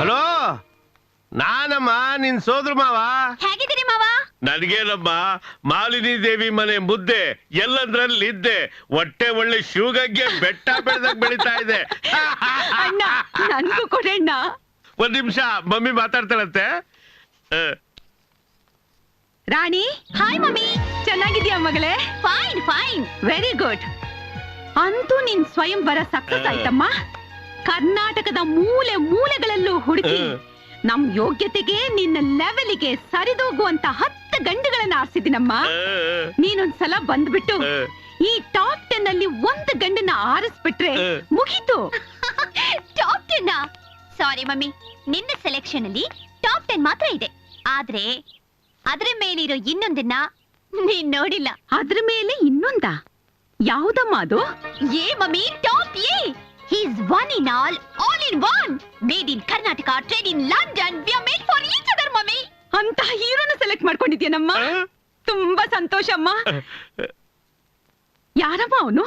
Hello, ನಾನಮ್ಮ ನಿನ್ ಸೋದ್ರ ಮಾವ. ಹೇಗಿದ್ದೀರಿ ಮಾವ? ನನ್ಗೇನಮ್ಮ, ಮಾಲಿನಿ ದೇವಿ ಮನೆ ಮುದ್ದೆ ಎಲ್ಲಂದ್ರಲ್ಲಿದ್ದೆ. ಹೊಟ್ಟೆ ಒಳ್ಳೆ ಶಿವಗಂಗೆ ಬೆಟ್ಟ ಬೆಳೆದಾಗ ಬೆಳಿತಾ ಇದೆ. ಅಣ್ಣ ನನ್ಗೂ ಕೊಡಣ್ಣ. ಒಂದ್ ನಿಮಿಷ, ಮಮ್ಮಿ ಮಾತಾಡ್ತಾಳಂತೆ. ರಾಣಿ, ಹಾಯ್ ಮಮ್ಮಿ. ಚೆನ್ನಾಗಿದ್ಯಾ ಮಗಳೇ? Fine fine, very good. ಅಂತೂ ನಿನ್ ಸ್ವಯಂವರ ಸಕ್ಸಸ್ ಆಯ್ತಮ್ಮ. ಕರ್ನಾಟಕದ ಮೂಲೆ ಮೂಲೆಗಳಲ್ಲೂ ಹುಡುಕಿ ನಮ್ ಯೋಗ್ಯತೆಗೆ ನಿನ್ನ ಲೆವೆಲ್ಗೆ ಸರಿದೋಗುವಂತ 10 ಗಂಡುಗಳನ್ನ ಆರಿಸಿದಿನಮ್ಮ. ನೀನೊಂದ್ಸಲ ಬಂದ್ಬಿಟ್ಟು ಈ ಟಾಪ್ 10 ಅಲ್ಲಿ 1 ಗಂಡನ್ನ ಆರಿಸ್ಬಿಟ್ರೆ ಮುಗೀತು. ಟಾಪ್ 10? ಸಾರಿ ಮಮ್ಮಿ, ನಿನ್ನ ಸೆಲೆಕ್ಷನ್ ಅಲ್ಲಿ ಟಾಪ್ 10 ಮಾತ್ರ ಇದೆ. ಆದ್ರೆ ಅದ್ರ ಮೇಲಿರೋ ಇನ್ನೊಂದನ್ನ ನೀನ್ ನೋಡಿಲ್ಲ. ಅದ್ರ ಮೇಲೆ ಇನ್ನೊಂದ? ಯಾವ್ದಮ್ಮ ಅದು? ಏ mummy, top A. He is one in all in one. Made in Karnataka, trade in London. We are made for each other, mummy. ಅಂತ ಹೀರೋನ ಸೆಲೆಕ್ಟ್ ಮಾಡ್ಕೊಂಡಿದ್ಯೇನಮ್ಮ? ತುಂಬಾ ಸಂತೋಷ ಅಮ್ಮ. ಯಾರಮ್ಮ ಅವನು?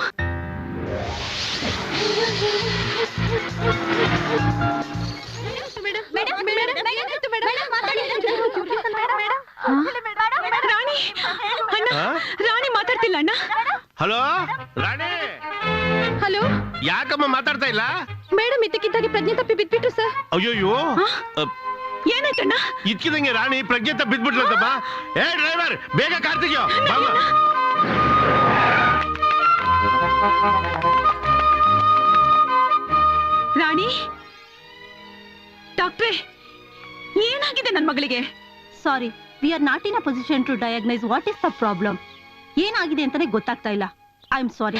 ರಾಣಿ ಅಣ್ಣ, ರಾಣಿ ಮಾತಾಡ್ತಿಲ್ಲ ಅಣ್ಣ. ಹಲೋ ರಾಣಿ. ಹಲೋ, ಯಾಕಮ್ಮ ಮಾತಾಡ್ತಾ ಇಲ್ಲ? ಮೇಡಮ್ ಇದ್ದಕ್ಕಿದ್ದಾಗೆ ಪ್ರಜ್ಞೆ ತಪ್ಪಿ ಬಿದ್ಬಿಟ್ರು ಸರ್. ಅಯ್ಯೋಯ್ಯೋ, ಏನಾಯ್ತಣ್ಣ? ಇದ್ಕಿದಂಗೆ ರಾಣಿ ಪ್ರಜ್ಞೆ ತಪ್ಪಿ ಬಿದ್ಬಿಟ್ಲಂತಮ್ಮ. ಏ ಡ್ರೈವರ್, ಬೇಗ ಕಾರ್ ತೆಗಿಯೋ. ರಾಣಿ, ಡಾಕ್ಟ್ರೇ, ಏನಾಗಿದೆ ನನ್ನ ಮಗಳಿಗೆ? Sorry, we are not in a position to diagnose what is the problem. ಏನಾಗಿದೆ ಅಂತಾನೆ ಗೊತ್ತಾಗ್ತಾ ಇಲ್ಲ. I am sorry.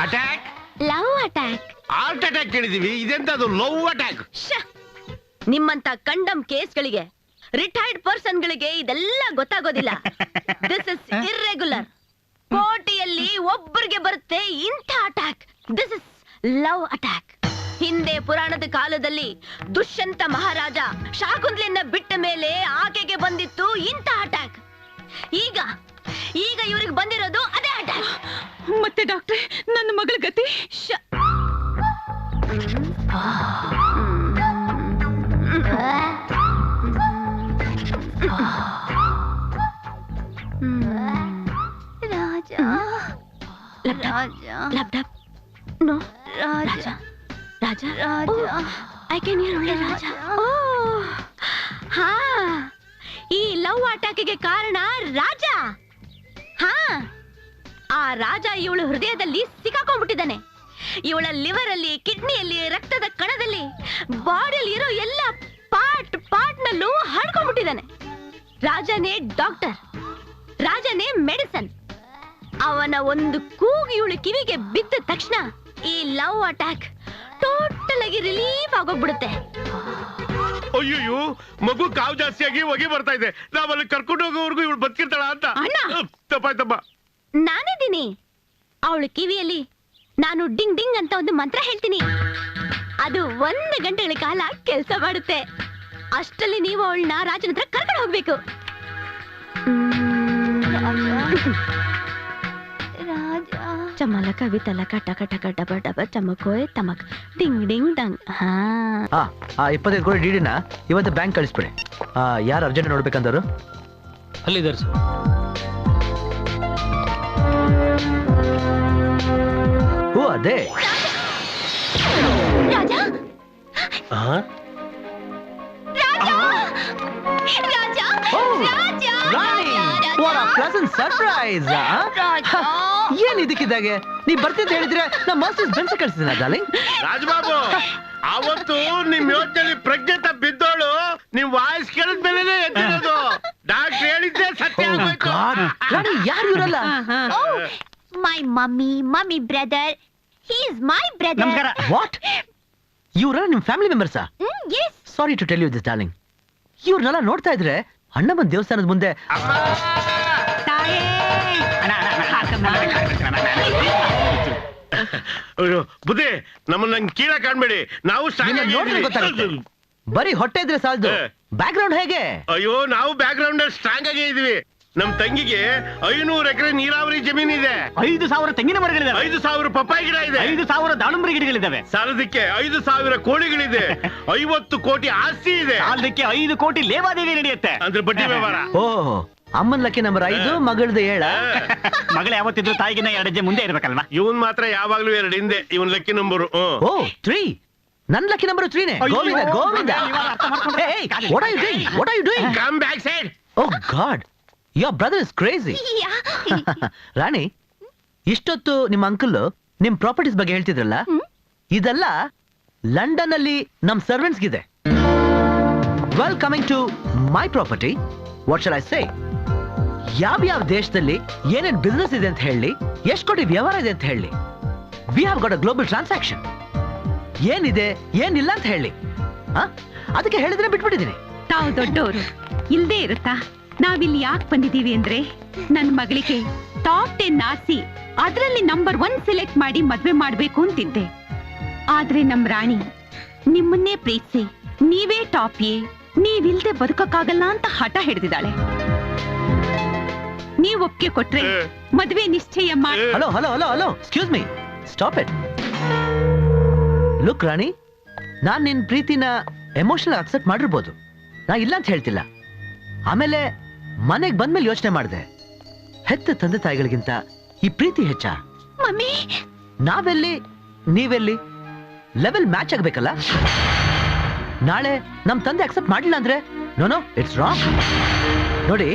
Attack? Love attack. Heart attack ಕೇಳಿದೀವಿ, ಇದೆಂತದು ಲವ್ ಅಟ್ಯಾಕ್? ನಿಮ್ಮಂತ ಕಂಡಮ್ ಕೇಸ್ಗಳಿಗೆ, ರಿಟೈರ್ಡ್ ಪರ್ಸನ್ ಗಳಿಗೆ ಇದೆಲ್ಲ ಗೊತ್ತಾಗೋದಿಲ್ಲ. This is irregular. ಕೋಟಿಯಲ್ಲಿ ಒಬ್ಬರಿಗೆ ಬರುತ್ತೆ ಇಂಥ attack. This is love attack. ಹಿಂದೆ ಪುರಾಣದ ಕಾಲದಲ್ಲಿ ದುಷ್ಯಂತ ಮಹಾರಾಜ ಶಾಕುಂತಲೆಯನ್ನ ಬಿಟ್ಟ ಮೇಲೆ ಆಕೆಗೆ ಬಂದಿತ್ತು ಇಂಥ ಅಟ್ಯಾಕ್. ಈಗ ಇವ್ರಿಗೆ ಬಂದಿರೋದು ಅದೇ ಅಟ್ಯಾಕ್. ಮತ್ತೆ ಡಾಕ್ಟ್ರೆ, ನನ್ನ ಮಗಳ ಗತಿ? Raja, laptop. No, Raja, Raja, Raja. I can hear only Raja. ಹಾ, ಈ ಲವ್ ಅಟ್ಯಾಕ್ಗೆ ಕಾರಣ ರಾಜ. ಹಾ, ಆ ರಾಜ ಇವಳ ಹೃದಯದಲ್ಲಿ ಸಿಕ್ಕಾಕೊಂಡ್ಬಿಟ್ಟಿದ್ದಾನೆ. ಇವಳ ಲಿವರ್ ಅಲ್ಲಿ, ಕಿಡ್ನಿಯಲ್ಲಿ, ರಕ್ತದ ಕಣದಲ್ಲಿ, ಬಾಡಿಯಲ್ಲಿ ಇರೋ ಎಲ್ಲ ಪಾರ್ಟ್ ನಲ್ಲೂ ಹರಡ್ಕೊಂಡ್ಬಿಟ್ಟಿದ್ದಾನೆ. ರಾಜನೇ ಡಾಕ್ಟರ್, ರಾಜನೇ ಮೆಡಿಸನ್. ಅವನ ಒಂದು ಕೂಗು ಇವಳು ಕಿವಿಗೆ ಬಿದ್ದ ತಕ್ಷಣ ಈ ಲವ್ ಅಟ್ಯಾಕ್ ಟೋಟಲ್ ಆಗಿ ರಿಲೀಫ್ ಆಗೋಗ್ಬಿಡುತ್ತೆ. ಅಯ್ಯೋ, ಮಗು ಕಾವು ಜಾಸ್ತಿ ಆಗಿ ಹೊಗೆ ಬರ್ತಾ ಇದೆ. ನಾವಲ್ಲಿ ಕರ್ಕೊಂಡು ಹೋಗೋವರೆಗೂ ಇವಳು ಬದುಕಿರ್ತಾಳ ಅಂತ. ತಪ್ಪಾಯ್ತಮ್ಮ. ನಾನಿದ್ದೀನಿ. ಅವಳ ಕಿವಿಯಲ್ಲಿ ನಾನು ಡಿಂಗ್ ಡಿಂಗ್ ಅಂತ ಒಂದು ಮಂತ್ರ ಹೇಳ್ತೀನಿ. ಅದು 1 ಗಂಟೆಗಳ ಕಾಲ ಕೆಲಸ ಮಾಡುತ್ತೆ. ಅಷ್ಟರಲ್ಲಿ ನೀವು ಅವಳನ್ನ ರಾಜನ ಹತ್ರ ಕರ್ಕೊಂಡು ಹೋಗ್ಬೇಕು. ರಾಜ ಚಮಲಕ ವಿತಲಕ ಟಕ ಟಕ ಡಬ ಡಬ ಚಮಕೋಯ್ ತಮಕ್ ಡಿಂಗ್ ಡಿಂಗ್ ಡಂಗ್. ಹಾ, 25 ಕೋಟಿ ಡಿಡಿನ ಇವತ್ತು ಬ್ಯಾಂಕ್ ಕಳಿಸ್ಬಿಡಿ. ಯಾರು ಅರ್ಜೆಂಟ್ ನೋಡ್ಬೇಕಂದರು? ಅಲ್ಲಿದ್ದಾರೆ ಸರ್. ಓ, ಅದೇ ರಾಜ. ಸರ್ಪ್ರೈಸ್. ಏನ್ ಇದಕ್ಕಿದ್ದಾಗೆ ನೀ ಬರ್ತಿದ್ದ ಹೇಳಿದ್ರೆ ನಾ ಮಾಸ್ಟರ್ಸ್ ಬೆನ್ಸ್ ಕಳಿಸ್ತೀನಿ ಡಾರ್ಲಿಂಗ್. ರಾಜಬಾಬು, ಅವತ್ತು ನಿಮ್ ಯೋಚನೆ ಪ್ರಜ್ಞೆ ಬಿದ್ದೋಳು ನಿಮ್ ವಾಯ್ಸ್ ಕೇಳಿದ್ಮೇಲೆ ಎದ್ದಿರೋದು. ಡಾಕ್ಟರ್ ಹೇಳಿದ್ದೆ ಸತ್ಯ ಆಗೋಯ್ತು. ಯಾರು ಇರಲ್ಲ. My mummy brother, he is my brother. ನಮಸ್ಕಾರ. ವಾಟ್ ಇವ್ರ ನಿಮ್ ಫ್ಯಾಮಿಲಿ ಮೆಂಬರ್ಸಾ? Yes. Sorry to tell you this darling, ಇವ್ರನ್ನೆಲ್ಲ ನೋಡ್ತಾ ಇದ್ರೆ ಅಣ್ಣಮ್ಮನ್ ದೇವಸ್ಥಾನದ ಮುಂದೆ ತಾಯೇ ಅಯ್ಯೋ ಬುದ್ಧಿ, ನಮ್ಮನ್ನ ಕೀಳ ಕಾಣ್ಬೇಡಿ, ನಾವು strong ನಿನ್ನ ಆಗಿ ನೋಡಿದ್ರೆ ಇದೀವಿ. ಗೊತ್ತಾಗುತ್ತೆ. ಬರೀ ಹೊಟ್ಟೆ ಇದ್ರೆ ಸಾಲದು, ಬ್ಯಾಕ್ ಗ್ರೌಂಡ್ ಹೇಗೆ? ಅಯ್ಯೋ ನಾವು ಬ್ಯಾಕ್ ಗ್ರೌಂಡ್ ಸ್ಟ್ರಾಂಗ್ ಆಗೇ ಇದೀವಿ. ನಮ್ ತಂಗಿಗೆ 500 ಎಕರೆ ನೀರಾವರಿ ಜಮೀನ್ ಇದೆ, 5,000 ತೆಂಗಿನ ಮರಗಳಿದಾವೆ, 5,000 ಪಪ್ಪಾಯಿ ಗಿಡ ಇದೆ, 5,000 ದಾಳಿಂಬರಿ ಗಿಡಗಳಿದಾವೆ, ಸಾಲದಕ್ಕೆ 5,000 ಕೋಳಿಗಳಿದೆ, 50 ಕೋಟಿ ಆಸ್ತಿ ಇದೆ, ಸಾಲದಕ್ಕೆ 5 ಕೋಟಿ ಲೇವಾದೇವಿ ನಡೆಯುತ್ತೆ. ಅಂದ್ರೆ ಬಡ್ಡಿ ವ್ಯವಹಾರ. ಓಹ್, ಅಮ್ಮನ್ ಲಕ್ಕಿ ನಂಬರ್ 5, ಮಗಳದು 7. ಮಗಳು ಯಾವತ್ತಿದ್ರು ತಾಯಿಗಿನ್ನ 2 ಹೆಜ್ಜೆ ಮುಂದೆ ಇರ್ಬೇಕಲ್ವಾ? ಇವನ್ ಮಾತ್ರ ಯಾವಾಗ್ಲೂ 2 ಹಿಂದೆ, ಇವನ್ ಲಕ್ಕಿ ನಂಬರು. ಓ 3, ನನ್ ಲಕ್ಕಿ ನಂಬರ್ 3ನೇ. Govinda Govinda. What are you doing? What are you doing? Come back side. Oh God, your brother is crazy. Rani, ಇಷ್ಟೊತ್ತು ನಿಮ್ಮ ಅಂಕಲ್ ನಿಮ್ ಪ್ರಾಪರ್ಟೀಸ್ ಬಗ್ಗೆ ಹೇಳ್ತಿದ್ರಲ್ಲ, ಇದೆಲ್ಲ ಲಂಡನ್ ಅಲ್ಲಿ ನಮ್ ಸರ್ವೆಂಟ್ಸ್ ಗಿದೆ. Well, coming to my property, what shall I say? ಯಾವ ದೇಶದಲ್ಲಿ ಏನೇನ್ ಬಿಸ್ನೆಸ್ ಇದೆ ಅಂತ ಹೇಳಿ, ಎಷ್ಟು ಕೋಟಿ ವ್ಯವಹಾರ ಇದೆ ಅಂತ ಹೇಳಿ. We have got a global transaction. ಏನಿದೆ ಏನಿಲ್ಲ ಅಂತ ಹೇಳಿ, ಅದಕ್ಕೆ ಹೇಳಿದ್ರೆ ಬಿಟ್ಬಿಟ್ಟಿದ್ದೀನಿ. ತಾವು ದೊಡ್ಡವರು, ಇಲ್ದೇ ಇರುತ್ತಾ? ನಾವಿಲ್ಲಿ ಯಾಕೆ ಬಂದಿದ್ದೀವಿ ಅಂದ್ರೆ, ನನ್ ಮಗಳಿಗೆ ಟಾಪ್ 10 ಆರ್ಸಿ ಅದ್ರಲ್ಲಿ ನಂಬರ್ 1 ಸೆಲೆಕ್ಟ್ ಮಾಡಿ ಮದ್ವೆ ಮಾಡ್ಬೇಕು ಅಂತಿದ್ದೆ. ಆದ್ರೆ ನಮ್ ರಾಣಿ ನಿಮ್ಮನ್ನೇ ಪ್ರೀತಿಸಿ ನೀವೇ ಟಾಪ್ ಎ, ನೀವಿಲ್ದೆ ಬದುಕಕ್ಕಾಗಲ್ಲ ಅಂತ ಹಠ ಹಿಡಿದಿದ್ದಾಳೆ. ನೀವ್ ಒಪ್ಪಿಗೆ ಕೊಟ್ರೆ ಮದ್ವೆ ನಿಶ್ಚಯ ಮಾಡಿ. Hello hello hello hello, excuse me, stop it. Look Rani, ನಾನ್ ನಿನ್ ಪ್ರೀತಿನ ಎಮೋಷನಲ್ ಅಕ್ಸೆಪ್ಟ್ ಮಾಡಿರ್ಬೋದು, ನಾ ಇಲ್ಲ ಅಂತ ಹೇಳ್ತಿಲ್ಲ. ಆಮೇಲೆ ಮನೆಗ್ ಬಂದ್ಮೇಲೆ ಯೋಚನೆ ಮಾಡಿದೆ, ಹೆತ್ತ ತಂದೆ ತಾಯಿಗಳಿಗಿಂತ ಈ ಪ್ರೀತಿ ಹೆಚ್ಚ? ಮಮ್ಮಿ, ನಾವೆಲ್ಲಿ ನೀವೆಲ್ಲಿ, ಲೆವೆಲ್ ಮ್ಯಾಚ್ ಆಗ್ಬೇಕಲ್ಲ. ನಾಳೆ ನಮ್ ತಂದೆ ಅಕ್ಸೆಪ್ಟ್ ಮಾಡಿಲ್ಲ ಅಂದ್ರೆ ನೋ, ಇಟ್ಸ್ ರಾಂಗ್. ನೋಡಿ,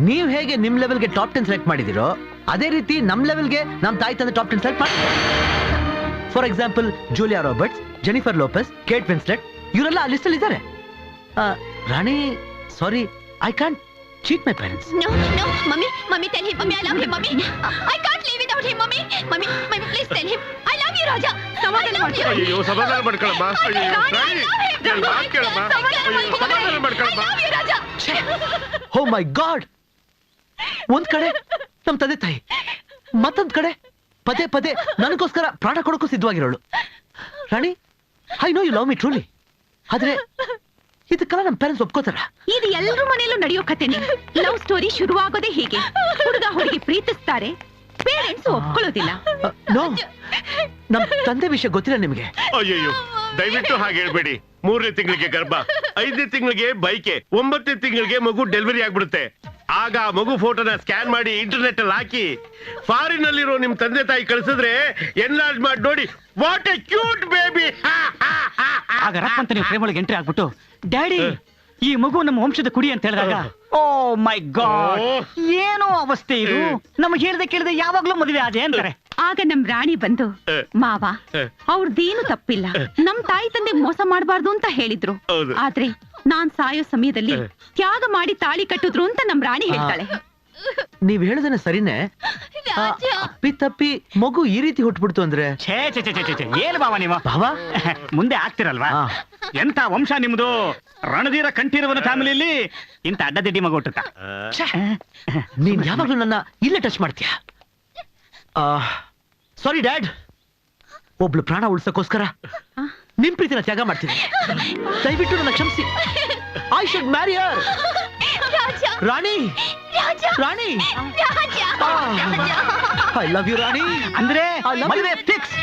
ನೀವ್ ಹೇಗೆ ನಿಮ್ ಲೆವೆಲ್ಗೆ ಟಾಪ್ 10 ಸೆಲೆಕ್ಟ್ ಮಾಡಿದಿರೋ, ಅದೇ ರೀತಿ ನಮ್ ಲೆವೆಲ್ಗೆ ನಮ್ ತಾಯಿ ತಂದೆ ಟಾಪ್ 10 ಸೆಲೆಕ್ಟ್ ಮಾಡಿ. For example, Julia Roberts, Jennifer Lopez, Kate Winslet, ಇವರೆಲ್ಲ ಆ ಲಿಸ್ಟ್ ಅಲ್ಲಿ ಇದ್ದಾರೆ. Rani, sorry, I can't cheat my parents. no, mummy, tell him, mummy, I love him, mummy. I can't live without him, mummy, please tell him, I love you, Raja. ಸಮಾಧಾನ ಮಾಡ್ಕೊ. ಅಯ್ಯೋ ಸಮಾಧಾನ ಮಾಡ್ಕೊಳಮ್ಮ. ಅಯ್ಯೋ ರಾಣಿ, ನನ್ ಮಾತ್ ಕೇಳಮ್ಮ. ಅಯ್ಯೋ ಸಮಾಧಾನ ಮಾಡ್ಕೊಳಮ್ಮ. I love you, Raja. Oh my God, ಒಂದ್ ಕಡೆ ನಮ್ ತಂದೆ ತಾಯಿ, ಮತ್ತೊಂದ್ ಕಡೆ ಪದೇ ಪದೇ ನನಗೋಸ್ಕರ ಪ್ರಾಣ ಕೊಡೋಕ್ಕೂ ಸಿದ್ಧವಾಗಿರೋಳು. Rani, I know you love me truly, ಆದ್ರೆ ಇದಕ್ಕೆಲ್ಲ ನಮ್ ಪೇರೆಂಟ್ಸ್ ಒಪ್ಕೋತಾರ? ಇದು ಎಲ್ರ ಮನೆಯಲ್ಲೂ ನಡೆಯೋ ಕಥೆನೆ. ಲವ್ ಸ್ಟೋರಿ ಶುರುವಾಗೋದೇ ಹೀಗೆ. ಹುಡುಗ ಹುಡುಗಿ ಪ್ರೀತಿಸ್ತಾರೆ, ಪೇರೆಂಟ್ಸ್ ಒಪ್ಕೊಳ್ಳೋದಿಲ್ಲ. ನೋ, ನಮ್ ತಂದೆ ವಿಷಯ ಗೊತ್ತಿಲ್ಲ ನಿಮ್ಗೆ. ಅಯ್ಯಯ್ಯೋ, ದಯವಿಟ್ಟು ಹಾಗೆ ಹೇಳ್ಬೇಡಿ. 3ನೇ ತಿಂಗಳಿಗೆ ಗರ್ಭ, 5ನೇ ತಿಂಗಳಿಗೆ ಬೈಕೆ, 9ನೇ ತಿಂಗಳಿಗೆ ಮಗು ಡೆಲಿವರಿ ಆಗ್ಬಿಡುತ್ತೆ. ಆಗ ಆ ಮಗು ಫೋಟೋನ ಸ್ಕ್ಯಾನ್ ಮಾಡಿ ಇಂಟರ್ನೆಟ್ ಅಲ್ಲಿ ಹಾಕಿ ಫಾರಿನ್ ಅಲ್ಲಿರೋ ನಿಮ್ ತಂದೆ ತಾಯಿ ಕಳಿಸಿದ್ರೆ ಎನ್ಲಾರ್ಜ್ ಮಾಡಿ ನೋಡಿ, ವಾಟ್ ಎ ಕ್ಯೂಟ್ ಬೇಬಿ. ಆಗ ರಪ್ಪಂತ ನೀವು ಫ್ರೇಮ್ ಒಳಗೆ ಎಂಟ್ರಿ ಆಗ್ಬಿಟ್ಟು, ಡ್ಯಾಡಿ ಈ ಮಗು ನಮ್ಮ ವಂಶದ ಕುಡಿ ಅಂತ ಹೇಳಿದಾಗ, ಓ ಮೈ ಗಾಡ್, ಏನೋ ಅವಸ್ಥೆ ಇದು, ನಮಗೆ ಹೇಳ್ದೆ ಕೇಳಿದೆ ಯಾವಾಗ್ಲೂ ಮದುವೆ ಆದೆ ಅಂತಾರೆ. ಆಗ ನಮ್ ರಾಣಿ ಬಂದು, ಮಾವ ಅವ್ರದ್ದೇನು ತಪ್ಪಿಲ್ಲ, ನಮ್ ತಾಯಿ ತಂದೆ ಮೋಸ ಮಾಡಬಾರ್ದು ಅಂತ ಹೇಳಿದ್ರು. ಹೌದು. ಆದ್ರೆ ನಾನ್ ಸಾಯೋ ಸಮಯದಲ್ಲಿ ತ್ಯಾಗ ಮಾಡಿ ತಾಳಿ ಕಟ್ಟಿದ್ರು ಅಂತ ನಮ್ ರಾಣಿ ಹೇಳ್ತಾಳೆ. ನೀವ್ ಹೇಳೋದನ್ನ ಸರಿನೇ. ರಾಜ. ಅಪ್ಪಿ ತಪ್ಪಿ ಮಗು ಈ ರೀತಿ ಹುಟ್ಬಿಡ್ತು ಅಂದ್ರೆ ಛೇ ಛೇ ಛೇ ಛೇ ಛೇ, ಏನು ಬಾವ ನೀವು ಭಾವ, ಮುಂದೆ ಆಗ್ತಿರಲ್ವಾ? ಎಂತ ವಂಶ ನಿಮ್ದು, ರಣಧೀರ ಕಂಠೀರವನ ಫ್ಯಾಮಿಲಿಯಲ್ಲಿ ಇಂತ ಅಡ್ಡದಿಡ್ಡಿ ಮಗು ಹುಟ್ಟುತ್ತಾ? ನೀನ್ ಯಾವಾಗ್ಲೂ ನನ್ನ ಇಲ್ಲೇ ಟಚ್ ಮಾಡ್ತೀಯ. ಸಾರಿ ಡ್ಯಾಡ್, ಒಬ್ಳು ಪ್ರಾಣ ಉಳ್ಸಕ್ಕೋಸ್ಕರ ನಿಮ್ ಪ್ರೀತಿನ ತ್ಯಾಗ ಮಾಡ್ತೀನಿ. ದಯವಿಟ್ಟು ನನ್ನ ಕ್ಷಮಿಸಿ. I should marry her. Raja, Rani, Raja, Rani, Raja, I love you Rani. ಅಂದ್ರೆ I love you. ಮದುವೆ ಫಿಕ್ಸ್.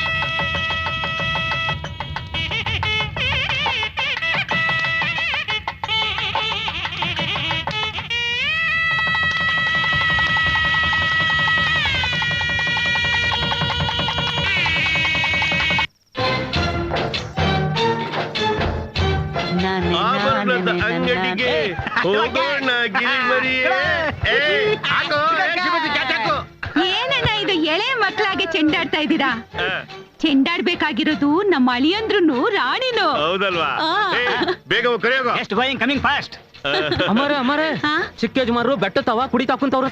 ಆಭರಣದ ಅಂಗಡಿಗೆ ಹೋಗೋಣ ಗಿರಿಮರಿಯೇ. ಏ, ಹಾಕೋ, ಏ, ಶಿವತಿ, ಕ್ಯಾಚ್ ಹಾಕು. ಏನಣ್ಣ ಇದು, ಎಳೆ ಮಕ್ಕಳಾಗೆ ಚೆಂಡಾಡ್ತಾ ಇದ್ದೀರಾ? ಚೆಂಡಾಡ್ಬೇಕಾಗಿರೋದು ನಮ್ಮ ಅಳಿಯಂದ್ರುನು ರಾಣಿನು. ಹೌದಲ್ವಾ? ಆ. ಏ, ಬೇಗ ಹೋಗ್ ಕರೆಯೋಗೋ. ಎಷ್ಟು ಗೋಯಿಂಗ್ ಕಮಿಂಗ್ ಫಾಸ್ಟ್. ಅಮರೇ ಹಾ? ಚಿಕ್ಕ ಯಜಮಾನರು ಬೆಟ್ಟ ತವ ಕುಡಿತಾ ಕುಂತವ್ರ.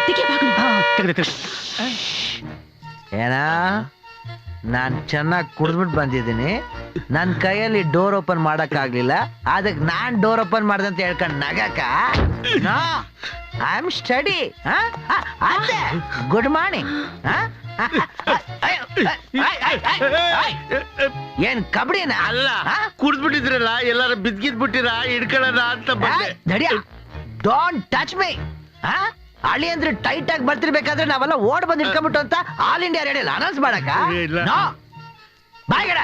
ತೆಗೆ ಬಾಗ್ಲು. ತೆಗೆದು ಏನ ನಾನ್ ಚೆನ್ನಾಗಿ ಕುಡಿದ್ಬಿಟ್ಟು ಬಂದಿದ್ದೀನಿ, ನನ್ ಕೈಯಲ್ಲಿ ಡೋರ್ ಓಪನ್ ಮಾಡಕ್ ಆಗ್ಲಿಲ್ಲ, ಅದಕ್ಕೆ ನಾನ್ ಡೋರ್ ಓಪನ್ ಮಾಡ್ದೆ ಅಂತ ಹೇಳ್ಕೊಂಡ್ ನಗಕ. I am study. Good morning. ಏನ್ ಕಬಡ್ಡಿನ ಅಲ್ಲ, ಕುಡ್ದ್ಬಿಟ್ಟಿದ್ರಲ್ಲ, ಎಲ್ಲಾರು ಬಿದ್ಗಿದ್ ಬಿಟ್ಟಿರ ಹಿಡ್ಕೊಳ್ಳೋಣ ಅಂತ ಬಂದೆ. Don't touch me. ಹಳ್ಳಿ ಅಂದ್ರೆ ಟೈಟ್ ಆಗಿ ಬರ್ತಿರ್ಬೇಕಾದ್ರೆ ನಾವೆಲ್ಲ ಓಡ್ ಬಂದ್ ಇಟ್ಕೊಂಡ್ಬಿಟ್ಟು ಅಂತ ಆಲ್ ಇಂಡಿಯಾ ರೇಡಿಯೋ ಅನೌನ್ಸ್ ಮಾಡಕ. ಇಲ್ಲ. ಬಾಯ್ಗಡ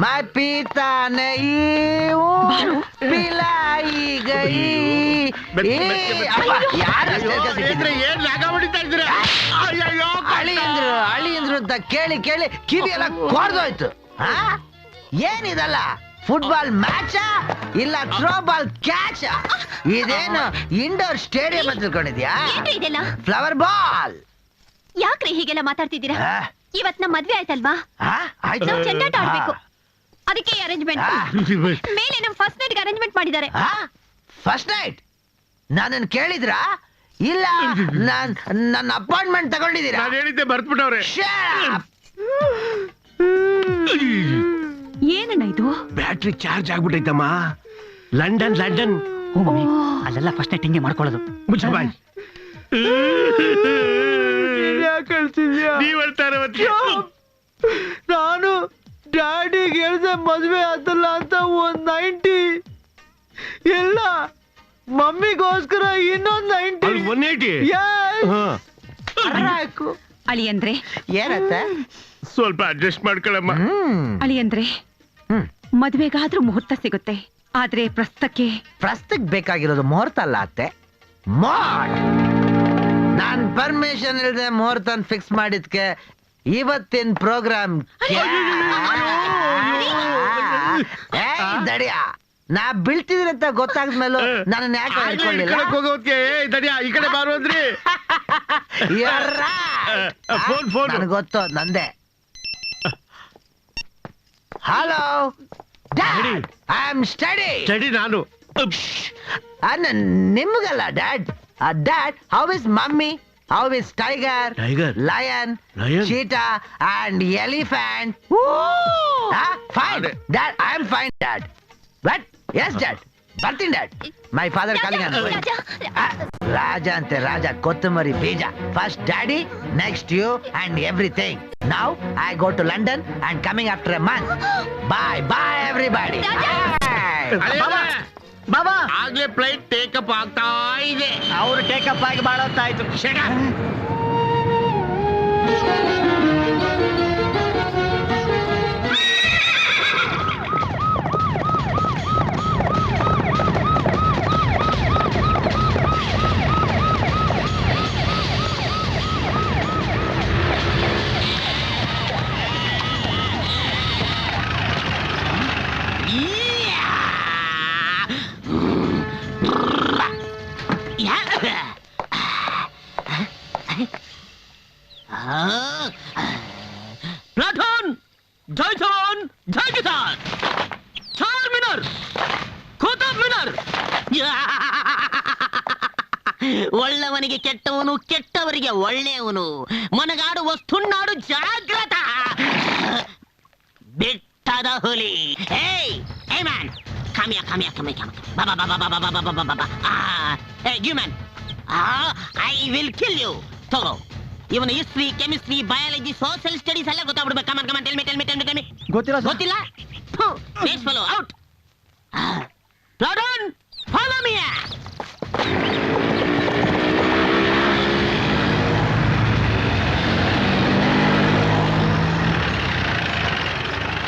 मैं पीता नहीं हूँ पिलाई गई. ಏನ್ ರಾಗ ಹೊಡಿತಾ ಇದ್ದೀರಾ? ಅಯ್ಯಯ್ಯೋ, ಹಳಿ ಅಂದ್ರು ಅಂತ ಕೇಳಿ ಕೇಳಿ ಕಿವಿ ಎಲ್ಲ ಕೊರ್ದೋಯ್ತು. ಏನಿದಲ್ಲ, ಫುಟ್ಬಾಲ್ ಮ್ಯಾಚ ಇಲ್ಲ ಥ್ರೋ ಬಾಲ್ ಕ್ಯಾಚ? ಇದೇನು ಇಂಡೋರ್ ಸ್ಟೇಡಿಯಂ ಅಂತ ತಿಳ್ಕೊಂಡಿದ್ಯಾ? ಏನ್ರಿ ಇದೆಲ್ಲ? Flower ball. ಯಾಕ್ರಿ ಹೀಗೆಲ್ಲ ಮಾತಾಡ್ತಿದ್ದೀರಾ? ಇವತ್ ನಮ್ ಮದ್ವೆ ಆಯ್ತಲ್ವಾ? ಆಯ್ತು. ನಾವ್ ಚೆಂಡಾಟ ಆಡ್ಬೇಕು, ಅದಕ್ಕೆ ಅರೇಂಜ್ಮೆಂಟ್. ಮೇಲೆ ನಮ್ ಫಸ್ಟ್ ನೈಟ್ ಅರೇಂಜ್ಮೆಂಟ್ ಮಾಡಿದ್ದಾರೆ. ಫಸ್ಟ್ ನೈಟ್ ನಾನನ್ ಕೇಳಿದ್ರಾ? ಇಲ್ಲ, ನನ್ನ ಅಪಾಯಿಂಟ್ಮೆಂಟ್ ತಗೊಂಡಿದ್ದೀರಾ? ನಾನು ಹೇಳಿದ್ದೆ ಬರ್ತ್ಬಿಟ್ಟವ್ರೆ. ಏನಣ್ಣ ಇದು? ಬ್ಯಾಟ್ರಿ ಚಾರ್ಜ್ ಆಗ್ಬಿಟ್ಟೈತಮ್ಮ. ಲಂಡನ್ ಓ ಮಮ್ಮಿ, ಅಲ್ಲೆಲ್ಲ ಫಸ್ಟ್ ನೈಟ್ ಹಿಂಗೆ ಮಾಡ್ಕೊಳ್ಳೋದು. ಮುಚ್ಚಬಾಯ್. ನೀವ್ ಹೇಳ್ತಾರೆ ನಾನು ಡ್ಯಾಡಿಗೆ ಹೇಳ್ದೆ ಮದ್ವೆ ಆತಲ್ಲ ಅಂತ 190 ಎಲ್ಲ ಮಮ್ಮಿಗೋಸ್ಕರ ಇನ್ನೊಂದ್ 90. 180. ಅಳಿಯಂದ್ರೆ ಏನತ್ತ? ಸ್ವಲ್ಪ ಅಡ್ಜಸ್ಟ್ ಮಾಡ್ಕೊಳಮ್ಮ. ಅಳಿಯಂದ್ರೆ ಮದ್ವೆಗಾದ್ರೂ ಮುಹೂರ್ತ ಸಿಗುತ್ತೆ, ಆದ್ರೆ ಪ್ರಸ್ತಕ್ಕೆ ಬೇಕಾಗಿರೋದು ಮುಹೂರ್ತ ಅಲ್ಲ ಅತ್ತೆ, ನಾನ್ ಪರ್ಮಿಷನ್ ಇಲ್ಲದೆ ಮುಹೂರ್ತ ಫಿಕ್ಸ್ ಮಾಡಿದ್ಕೆ ಇವತ್ತಿನ ಪ್ರೋಗ್ರಾಮ್ ದಡಿಯ ನಾ ಬೀಳ್ತಿದ್ರಿ ಅಂತ ಗೊತ್ತಾದ್ಮೇಲೂ ನನ್ನ ಯಾಕೆ ಹೇಳ್ಕೊಳ್ಳಿಲ್ಲ? ಹೋಗೋದಕ್ಕೆ ದಡಿಯ ಈ ಕಡೆ ಬಾರು ಅಂದ್ರಿ. ಫೋನ್ ನನ್ ಗೊತ್ತು, ನಂದೆ. Hello dad, I am study. Study ನಾನು. ನಿಮ್ಗಲ್ಲ dad. Dad, how is mummy? How is tiger, lion, cheetah and elephant? Fine. Dad, I am fine, Dad. What? Yes, Dad. Bartin, Dad. My father calling us. Raja ante Raja Kothumari Bija. First Daddy, next you and everything. Now I go to London and coming after a month. Bye, bye everybody. ಬಾಬಾ, ಆಗ್ಲೇ flight take-up ಆಗ್ತಾ ಇದೆ. ಅವ್ರು take-up ಆಗಿ ಬಾಳ ಹೊತ್ತಾಯ್ತು. Platoon, ಜೈ ಜವಾನ್, ಜೈ ಕಿಸಾನ್, ಚಾರ್ಮಿನಾರ್, ಕುತುಬ್ ಮಿನಾರ್. ಒಳ್ಳೆಯವನಿಗೆ ಕೆಟ್ಟವನು, ಕೆಟ್ಟವರಿಗೆ ಒಳ್ಳೆಯವನು. ಮನಗಾಡುವ ಸುಣ್ಣಾಡು ಜಾಗ್ರತ. ಬೆಟ್ಟದ ಹುಲಿ. ಏಯ್ man, come here. Baba. Hey, you man. I will kill you. ತಗೋ, ಇವನ history, chemistry, biology, social studies ಎಲ್ಲ ಗೊತ್ತಾಗ್ಬಿಡ್ಬೇಕು. Come on tell me. ಗೊತ್ತಿಲ್ಲ? Base follow out. Platoon, follow me.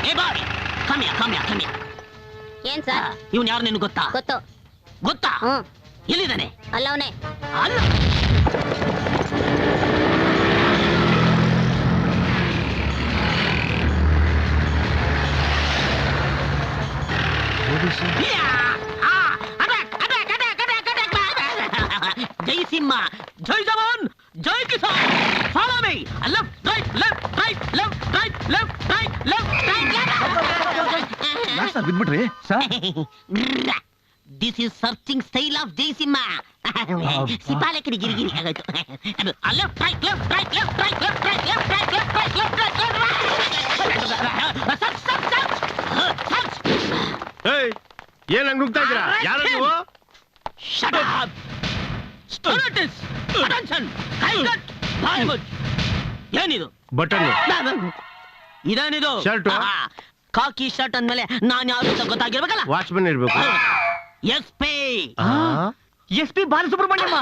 ಏ ಬಾಯ್, ಕಮ್ ಹಿಯರ್. ಏನ್ ಸರ್? ಇವನ್ ಯಾರು ನಿನ್ಗೆ ಗೊತ್ತಾ? ಗೊತ್ತಾ? ಎಲ್ಲಿದ್ದಾನೆ? ಅಲ್ಲವನೇ. ಅಲ್ಲ, ಜೈ ಸಿಂಹ, ಜೈ ಜವಾನ್, ಜೈ ಕಿಸಾನ್. Follow me. ಲೆಫ್ಟ್. ಸರ್ ಬಿದ್ಬಿಟ್ರಿ sir. This is searching style of Jaisimha. ಸಿಪಾಲೆ ಕಡೆ ಗಿರಿಗಿರಿ ಆಗೋಯ್ತು. Left right left right left right left right left right left right left right. ಏನ್ ಹಂಗ್ ನುಗ್ತಾ ಇದ್ದೀರಾ? ಯಾರು ನೀವು? Shut up! Stoltis! Attention! Haircut! Bollywood! ಏನಿದು? ಬಟನ್ ಇದೇನಿದು? Shirt. ಕಾಕಿ ಶರ್ಟ್ ಅಂದ್ಮೇಲೆ ನಾನ್ ಯಾರು ಅಂತ ಗೊತ್ತಾಗಿರ್ಬೇಕಲ್ಲ. ವಾಚ್ಮನ್ ಇರ್ಬೇಕು. SP! SP ಬಾಲಸುಬ್ರಹ್ಮಣ್ಯಮ್ಮ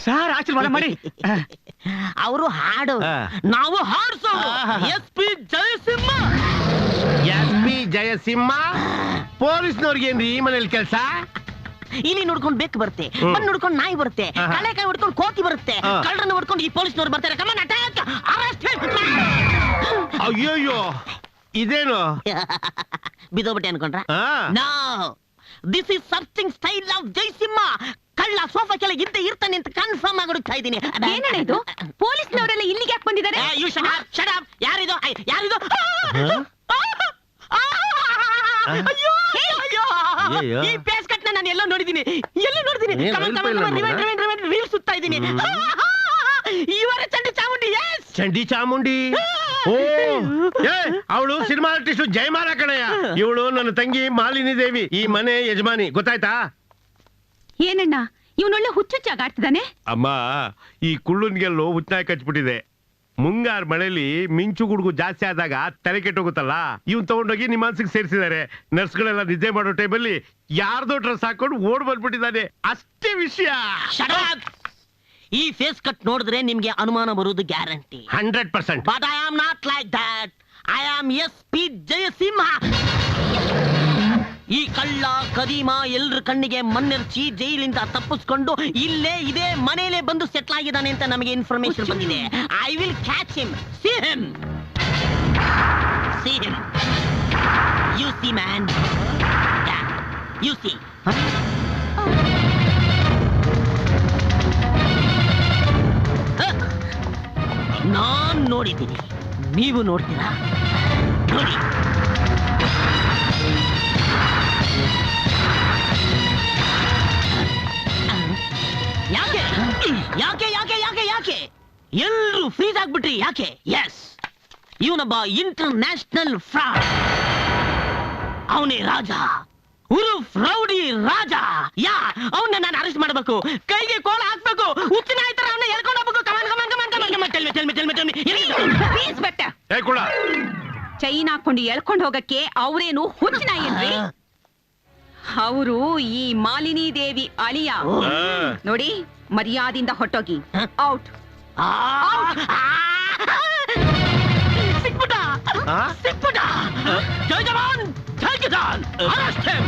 ಸರ್ ಆಶೀರ್ವಾದ ಮಾಡಿ. ಅವರು ಹಾಡು, ನಾವು ಹಾಡ್ಸೋ. SP ಜಯಸಿಂಹ. SP ಜಯಸಿಂಹ. ಪೊಲೀಸ್ನವ್ರಿಗೆ ಏನ್ರಿ ಈ ಮನೇಲಿ ಕೆಲ್ಸ? ಇಲ್ಲಿ ನೋಡ್ಕೊಂಡು ಬೇಕು ಬರುತ್ತೆ, ಮಣ್ಣು ನೋಡ್ಕೊಂಡು ನಾಯಿ ಬರುತ್ತೆ, ಕಳೆಕಾಯಿ ಹೊಡ್ಕೊಂಡು ಕೋತಿ ಬರುತ್ತೆ, ಕಳ್ಳರನ್ನ ಹೊಡ್ಕೊಂಡು ಈ ಪೊಲೀಸ್ನವ್ರು ಬರ್ತಾರೆ. Come on attack! Arrest him! ಅಯ್ಯೋಯ್ಯೋ, ಇದೇನು? ಬಿದೋಬಿಟ್ಟೆ ಅನ್ಕೊಂಡ್ರ? No, this is searching style of Jaisimha. ಕಳ್ಳ ಸೋಫಾ ಕೆಳಗೆ ಇದ್ದೇ ಇರ್ತಾನೆ ಅಂತ ಕನ್ಫರ್ಮ್ ಆಗಿಡ್ತಾ ಇದ್ದೀನಿ. ಏನಣ್ಣ ಇದು? ಪೊಲೀಸ್ನವರೆಲ್ಲ ಇಲ್ಲಿಗೆ ಯಾಕೆ ಬಂದಿದ್ದಾರೆ? ಯಾರಿದು? ಯಾರಿದು? ಅಯ್ಯೋ ಅಯ್ಯೋ, ಈ ಪೇಸ್ ಕಟ್ ನಾನು ಎಲ್ಲೋ ನೋಡಿದ್ದೀನಿ. ರೀಲ್ಸ್ ಸುತ್ತಾ ಇದ್ದೀನಿ. ಇವರ ಚಂಡಿ ಚಾಮುಂಡಿ. ಚಂಡಿ ಚಾಮುಂಡಿ. ಓ, ಅವಳು ಸಿನಿಮಾ ಆರ್ಟಿಸ್ಟ್ ಜಯಮಾಲ ಕಣಯ್ಯ. ಇವಳು ನನ್ನ ತಂಗಿ ಮಾಲಿನಿ ದೇವಿ, ಈ ಮನೆ ಯಜಮಾನಿ. ಗೊತ್ತಾಯ್ತಾ? ಏನಣ್ಣ ಇವನೊಳ್ಳೆ ಹುಚ್ಚುಚ್ಚಾಗಾಡ್ತಿದ್ದಾನೆ. ಅಮ್ಮ, ಈ ಕುಳ್ಳುನ್ಗೆಲ್ಲೋ ಹುಚ್ಚನಾಯಿ ಕಚ್ಬಿಟ್ಟಿದೆ. ಮುಂಗಾರು ಮಳೆಯಲ್ಲಿ ಮಿಂಚು ಗುಡುಗು ಜಾಸ್ತಿ ಆದಾಗ ತಲೆ ಕೆಟ್ಟೋಗುತ್ತಲ್ಲ, ಇವ್ನ್ ತಗೊಂಡೋಗಿ ನಿಮ್ಮ ಮನ್ಸಿಗೆ ಸೇರಿಸಿದ್ದಾರೆ. ನರ್ಸ್ಗಳೆಲ್ಲ ನಿದ್ದೆ ಮಾಡೋ ಟೈಮಲ್ಲಿ ಯಾರ್ದೋ ಡ್ರೆಸ್ ಹಾಕೊಂಡು ಓಡ್ ಬಂದ್ಬಿಟ್ಟಿದ್ದಾನೆ. ಅಷ್ಟೇ ವಿಷಯ. ಈ ಫೇಸ್ ಕಟ್ ನೋಡಿದ್ರೆ ನಿಮ್ಗೆ ಅನುಮಾನ ಬರುವುದು guarantee. 100%. But I am not like that. I am SP Jayasimha. ಈ ಕಳ್ಳ ಕದೀಮ ಎಲ್ರ ಕಣ್ಣಿಗೆ ಮಣ್ಣೆರ್ಚಿ ಜೈಲಿಂದ ತಪ್ಪಿಸ್ಕೊಂಡು ಇಲ್ಲೇ ಇದೇ ಮನೆಯಲ್ಲೇ ಬಂದು ಸೆಟ್ಲ್ ಆಗಿದ್ದಾನೆ ಅಂತ ನಮಗೆ ಇನ್ಫಾರ್ಮೇಶನ್ ಬಂದಿದೆ. I will catch him. See him. See him. You see, man. Yeah. You see. ನಾನ್ ನೋಡಿದ್ದೀನಿ, ನೀವು ನೋಡ್ತೀರಾ? ನೋಡಿ. ಯಾಕೆ ಯಾಕೆ ಯಾಕೆ ಯಾಕೆ ಯಾಕೆ ಎಲ್ರು ಫ್ರೀಸ್ ಆಗ್ಬಿಟ್ರಿ? ಯಾಕೆ? ಎಸ್, ಇವನೊಬ್ಬ ಇಂಟರ್ನ್ಯಾಷನಲ್ ಫ್ರಾಡ್. ಅವನೇ ರಾಜ, ಉರುಫ್ ರೌಡಿ ರಾಜ. ಯಾ, ಅವನ್ನ ನಾನು ಅರೆಸ್ಟ್ ಮಾಡಬೇಕು, ಕೈಗೆ ಕೋಳ ಹಾಕ್ಬೇಕು, ಹುಚ್ಚಿನ ಆಯ್ತಾರ ಅವನ್ನ ಎಳ್ಕೊಂಡು ಹೋಗ್ಬೇಕು. ಕಮಾನ್ ಕಮಾನ್ ಕಮಾನ್ ಕಮಾನ್ ಕಮಾನ್. ಪ್ಲೀಸ್ ಬೆಟ್ಟ. ಕೂಡ ಚೈನ್ ಹಾಕೊಂಡು ಎಳ್ಕೊಂಡು ಹೋಗಕ್ಕೆ ಅವರೇನು ಹುಚ್ಚನಾಯಿಲ್ರಿ? ಅವರು ಈ ಮಾಲಿನಿ ದೇವಿ ಅಳಿಯ. ನೋಡಿ, ಮರ್ಯಾದಿಂದ ಹೊಟ್ಟೋಗಿ. ಔಟ್. ಸಿಕ್ಬಿಟ ಸಿಕ್ಬಿಟ. ಜೈ ಜವಾನ್ ಜೈ ಕಿಸಾನ್. Arrest him.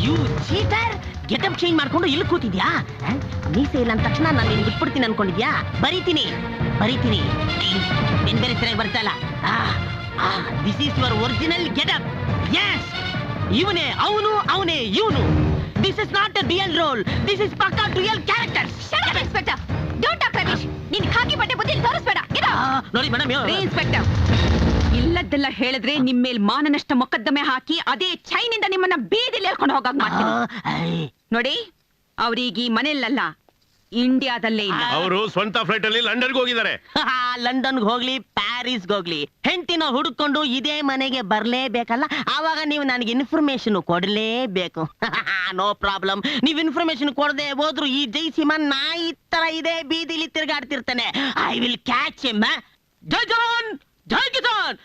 You cheater. Getup change ಮಾಡ್ಕೊಂಡು ಇಲ್ಲಿ ಕೂತಿದ್ಯಾ? ಮೀಸೆ ಇಲ್ಲ ಅಂದ ತಕ್ಷಣ ನಾನು ನಿನ್ಗೆ ಬಿಟ್ಬಿಡ್ತೀನಿ ಅನ್ಕೊಂಡಿದ್ಯಾ? ಬರೀತೀನಿ ಬರೀತೀನಿ. ನಿನ್ ಬೇರೆ ಸರಿಯಾಗಿ ಬರ್ತಲ್ಲ. This is your original getup. Yes, ಇವನೇ ಅವನು, ಅವನೇ ಇವನು. This is not a real role, this is ಪಕ್ಕಾ real character. Shut up inspector. Don't talk Ramesh. ನೀನ್ ಖಾಕಿ ಬಟ್ಟೆ ಬುದ್ಧಿ ತೋರಿಸ್ಬೇಡ. ನೋಡಿ ಮೇಡಮ್, ಇನ್ಸ್ಪೆಕ್ಟರ್, ಇಲ್ಲದ್ದೆಲ್ಲ ಹೇಳಿದ್ರೆ ನಿಮ್ ಮೇಲ್ ಮಾನನಷ್ಟ ಮೊಕದ್ದಮೆ ಹಾಕಿ ಅದೇ ಚೈನಿಂದ ನಿಮ್ಮನ್ನ ಬೀದಿಲಿ ಹೇಳ್ಕೊಂಡು ಹೋಗಾಗ ಮಾಡ್ತೀನಿ. ನೋಡಿ, ಅವ್ರೀಗ ಈ ಮನೆಯಲ್ಲ, ಇಂಡಿಯಾದಲ್ಲೇ ಇಲ್ಲ. ಅವರು ಸ್ವಂತ ಫ್ಲೈಟ್ ಅಲ್ಲಿ ಲಂಡನ್ಗೆ ಹೋಗಿದ್ದಾರೆ. ಲಂಡನ್ಗೆ ಹೋಗ್ಲಿ, ಪ್ಯಾರಿಸ್ಗೆ ಹೋಗ್ಲಿ, ಹೆಂಡತಿನ ಹುಡುಕೊಂಡು ಇದೇ ಮನೆಗೆ ಬರ್ಲೇಬೇಕಲ್ಲ. ಆವಾಗ ನೀವು ನನಗೆ ಇನ್ಫಾರ್ಮೇಶನ್ ಕೊಡ್ಲೇಬೇಕು. No problem. ನೀವು ಇನ್ಫಾರ್ಮೇಶನ್ ಕೊಡದೆ ಹೋದ್ರು ಈ ಜೈಸಿಂಹ ನಾಯಿ ತರ ಇದೇ ಬೀದಿಲಿ ತಿರುಗಾಡ್ತಿರ್ತಾನೆ. I will catch him. ಜೈ ಜವಾನ್ ಜೈ ಕಿಸಾನ್.